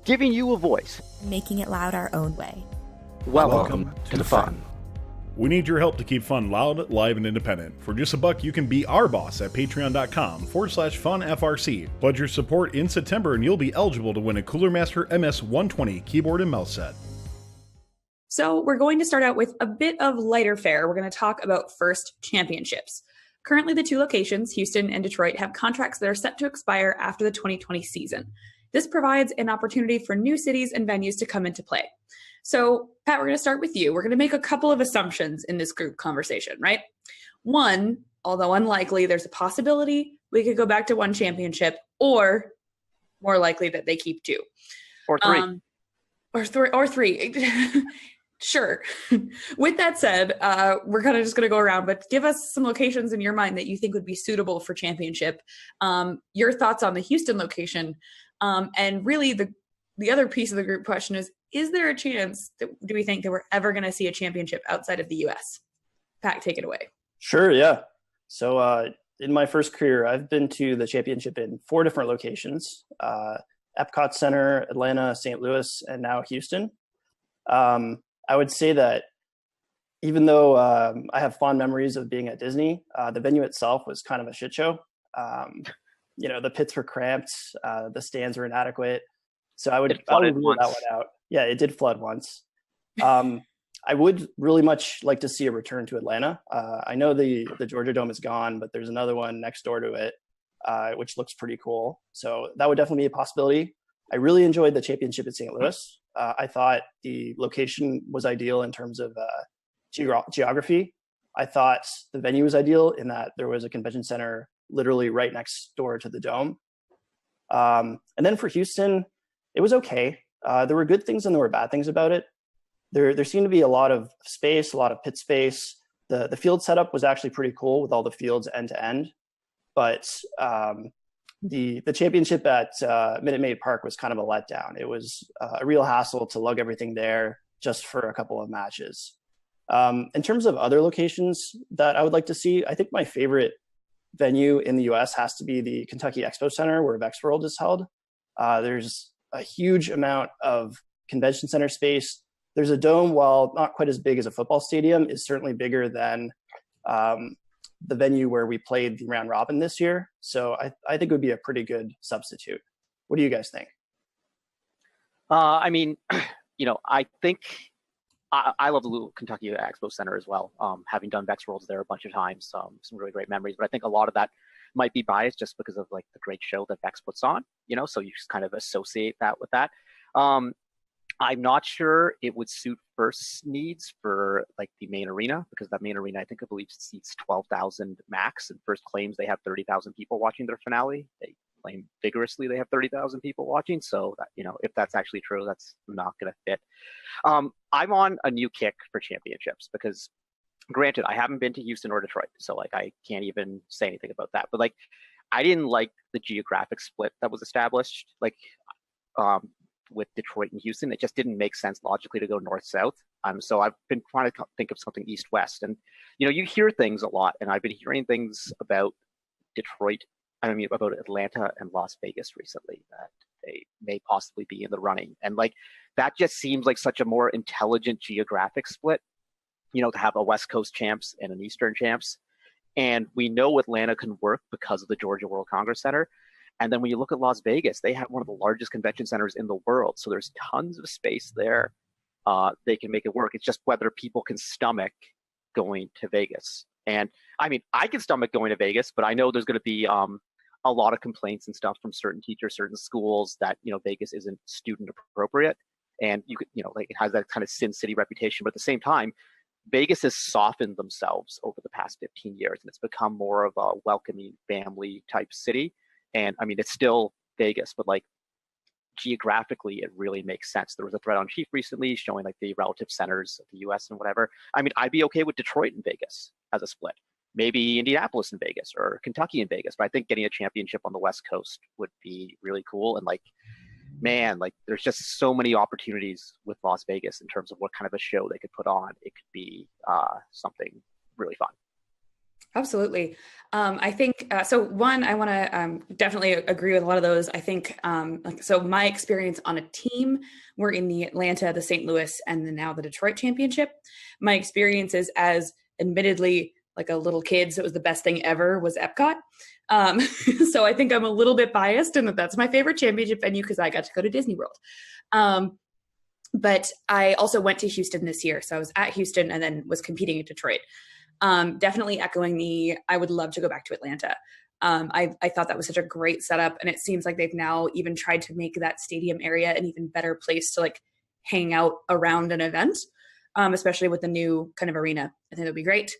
giving you a voice. Making it loud our own way. Welcome to the fun. We need your help to keep fun loud, live, and independent. For just $1, you can be our boss at patreon.com/funfrc. Pledge your support in September and you'll be eligible to win a Cooler Master MS-120 keyboard and mouse set. So we're going to start out with a bit of lighter fare. We're going to talk about first championships. Currently, the two locations, Houston and Detroit, have contracts that are set to expire after the 2020 season. This provides an opportunity for new cities and venues to come into play. So, Pat, we're going to start with you. We're going to make a couple of assumptions in this group conversation, right? One, although unlikely, there's a possibility we could go back to one championship, or more likely that they keep two. Or three. Or three. Sure. With that said, we're kind of just going to go around, but give us some locations in your mind that you think would be suitable for championship. Your thoughts on the Houston location. And really the other piece of the group question is there a chance do we think that we're ever going to see a championship outside of the US? Pat, take it away. Sure, yeah. So in my first career, I've been to the championship in 4 different locations, Epcot Center, Atlanta, St. Louis, and now Houston. I would say that even though I have fond memories of being at Disney, the venue itself was kind of a shit show. The pits were cramped, the stands were inadequate. So I would rule that one out. Yeah, it did flood once. I would really much like to see a return to Atlanta. I know the Georgia Dome is gone, but there's another one next door to it, which looks pretty cool. So that would definitely be a possibility. I really enjoyed the championship at St. Louis. I thought the location was ideal in terms of geography. I thought the venue was ideal in that there was a convention center literally right next door to the Dome. And then for Houston, it was okay. There were good things and there were bad things about it. There seemed to be a lot of space, a lot of pit space. The field setup was actually pretty cool with all the fields end to end. But the championship at Minute Maid Park was kind of a letdown. It was a real hassle to lug everything there just for a couple of matches. In terms of other locations that I would like to see, I think my favorite venue in the US has to be the Kentucky Expo Center where Vex World is held. There's a huge amount of convention center space. There's a dome, while not quite as big as a football stadium, is certainly bigger than the venue where we played the round robin this year. So I think it would be a pretty good substitute. What do you guys think? I think I love the little Kentucky Expo Center as well. Having done Vex Worlds there a bunch of times, some really great memories. But I think a lot of that might be biased just because of like the great show that Vex puts on, so you just kind of associate that with that. I'm not sure it would suit first needs for like the main arena, because that main arena, I believe seats 12,000 max, and first claims they have 30,000 people watching their finale. They claim vigorously they have 30,000 people watching. So that, if that's actually true, that's not going to fit. I'm on a new kick for championships because, granted, I haven't been to Houston or Detroit, so like I can't even say anything about that. But like, I didn't like the geographic split that was established, like with Detroit and Houston. It just didn't make sense logically to go north-south. So I've been trying to think of something east-west, and you hear things a lot, and I've been hearing things about about Atlanta and Las Vegas recently that they may possibly be in the running, and like that just seems like such a more intelligent geographic split. To have a West Coast champs and an Eastern champs. And we know Atlanta can work because of the Georgia World Congress Center. And then when you look at Las Vegas, they have one of the largest convention centers in the world. So there's tons of space there. They can make it work. It's just whether people can stomach going to Vegas. And I can stomach going to Vegas, but I know there's going to be a lot of complaints and stuff from certain teachers, certain schools that, Vegas isn't student appropriate. And you could, like it has that kind of Sin City reputation. But at the same time, Vegas has softened themselves over the past 15 years, and it's become more of a welcoming family type city. And it's still Vegas, but like geographically, it really makes sense. There was a thread on Chief recently showing like the relative centers of the US and whatever. I'd be okay with Detroit and Vegas as a split, maybe Indianapolis and Vegas or Kentucky and Vegas. But I think getting a championship on the West Coast would be really cool. And like, man, like there's just so many opportunities with Las Vegas in terms of what kind of a show they could put on. It could be something really fun. Absolutely. I think so. One, I want to definitely agree with a lot of those. I think so. My experience on a team, we're in the Atlanta, the St. Louis, and then now the Detroit championship. My experiences as admittedly like a little kid, so it was the best thing ever, was Epcot. Um, so I think I'm a little bit biased in that that's my favorite championship venue because I got to go to Disney World. But I also went to Houston this year, so I was at Houston and then was competing in Detroit. Definitely echoing I would love to go back to Atlanta. I thought that was such a great setup, and it seems like they've now even tried to make that stadium area an even better place to like hang out around an event, especially with the new kind of arena. I think that'd be great.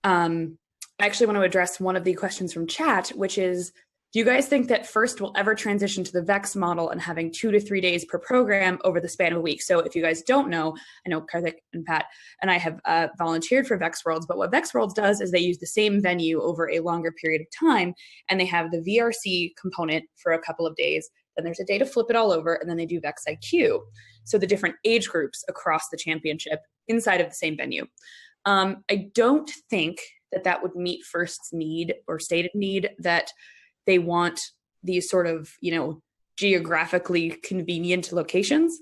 I actually want to address one of the questions from chat, which is, do you guys think that FIRST will ever transition to the VEX model and having 2 to 3 days per program over the span of a week? So if you guys don't know, I know Karthik and Pat and I have volunteered for VEX Worlds, but what VEX Worlds does is they use the same venue over a longer period of time, and they have the VRC component for a couple of days. Then there's a day to flip it all over, and then they do VEX IQ. So the different age groups across the championship inside of the same venue. I don't think that would meet FIRST's need or stated need that they want these sort of, geographically convenient locations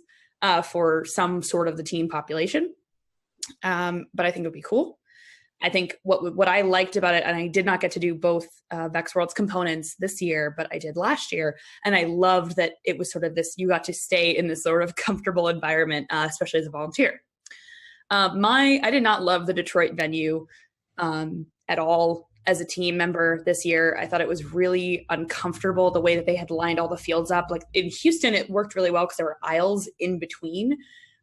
for some sort of the team population. But I think it would be cool. I think what I liked about it, and I did not get to do both VEX Worlds components this year, but I did last year. And I loved that it was sort of this, you got to stay in this sort of comfortable environment, especially as a volunteer. I did not love the Detroit venue at all. As a team member this year, I thought it was really uncomfortable the way that they had lined all the fields up. Like in Houston, it worked really well because there were aisles in between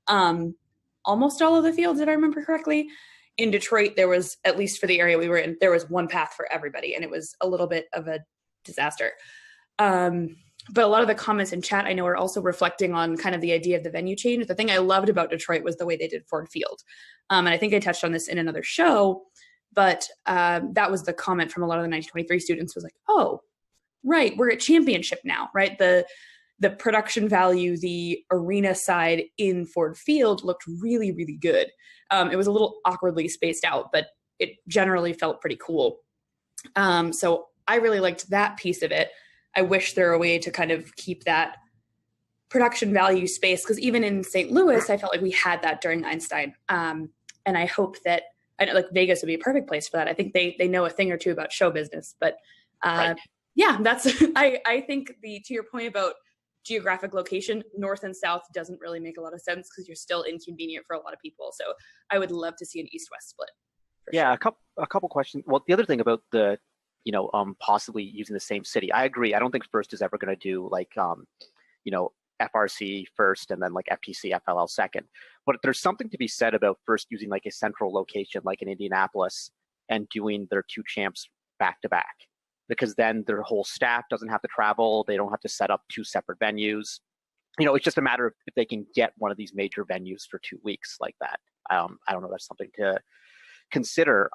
almost all of the fields, if I remember correctly. In Detroit, there was, at least for the area we were in, there was one path for everybody, and it was a little bit of a disaster. But a lot of the comments in chat, I know, are also reflecting on kind of the idea of the venue change. The thing I loved about Detroit was the way they did Ford Field. And I think I touched on this in another show, but that was the comment from a lot of the 1923 students was like, oh, right, we're at championship now, right? The production value, the arena side in Ford Field looked really, really good. It was a little awkwardly spaced out, but it generally felt pretty cool. So I really liked that piece of it. I wish there were a way to kind of keep that production value space, because even in St. Louis, I felt like we had that during Einstein. And I hope that, I know, like Vegas would be a perfect place for that. I think they know a thing or two about show business, but right. Yeah, that's, I think to your point about geographic location, north and south doesn't really make a lot of sense because you're still inconvenient for a lot of people. So I would love to see an east-west split. Yeah, sure. A couple questions. Well, the other thing about the, possibly using the same city, I agree. I don't think FIRST is ever going to do like, FRC first and then like FTC, FLL second. But there's something to be said about FIRST using like a central location, like in Indianapolis, and doing their two champs back to back, because then their whole staff doesn't have to travel. They don't have to set up two separate venues. It's just a matter of if they can get one of these major venues for 2 weeks like that. I don't know. That's something to consider.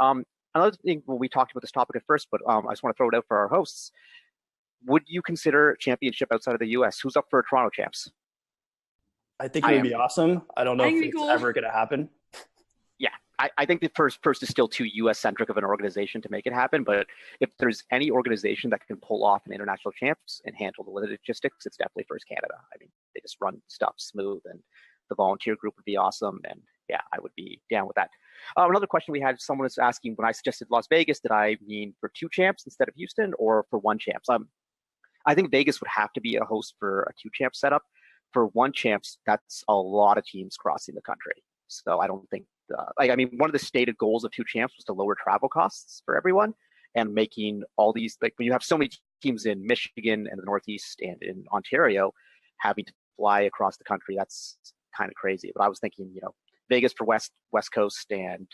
Another thing, well, we talked about this topic at first, but I just want to throw it out for our hosts. Would you consider championship outside of the U.S.? Who's up for a Toronto champs? I think it would be awesome. I don't know if it's cool. ever going to happen. Yeah, I think the FIRST is still too U.S.-centric of an organization to make it happen. But if there's any organization that can pull off an international champs and handle the logistics, it's definitely FIRST Canada. I mean, they just run stuff smooth, and the volunteer group would be awesome. And yeah, I would be down with that. Another question we had, someone was asking, when I suggested Las Vegas, did I mean for 2 champs instead of Houston, or for 1 champs? I think Vegas would have to be a host for a 2 champ setup. For 1 champs, that's a lot of teams crossing the country. So I don't think, one of the stated goals of 2 champs was to lower travel costs for everyone, and making all these, like when you have so many teams in Michigan and the Northeast and in Ontario having to fly across the country, that's kind of crazy. But I was thinking, Vegas for West Coast, and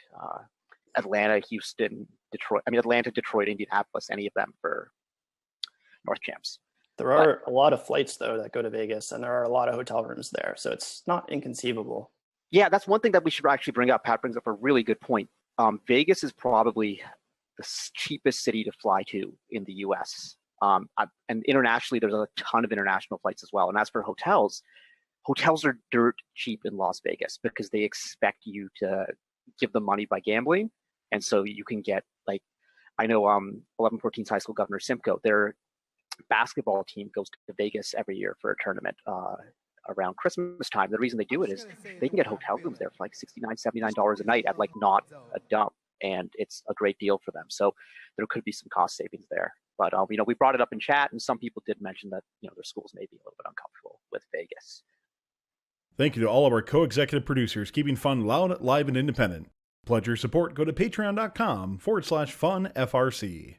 Atlanta, Houston, Detroit. Atlanta, Detroit, Indianapolis, any of them for North champs. There are a lot of flights, though, that go to Vegas, and there are a lot of hotel rooms there. So it's not inconceivable. Yeah, that's one thing that we should actually bring up. Pat brings up a really good point. Vegas is probably the cheapest city to fly to in the U.S. And internationally, there's a ton of international flights as well. And as for hotels are dirt cheap in Las Vegas because they expect you to give them money by gambling. And so you can get I know 1114's high school governor Simcoe, their basketball team goes to Vegas every year for a tournament around Christmas time. The reason they do it is they can get hotel rooms there for like $69, $79 a night at like not a dump, and it's a great deal for them. So there could be some cost savings there. But we brought it up in chat, and some people did mention that their schools may be a little bit uncomfortable with Vegas. Thank you to all of our co-executive producers, keeping fun loud, live, and independent. Pledge your support. Go to patreon.com/funfrc.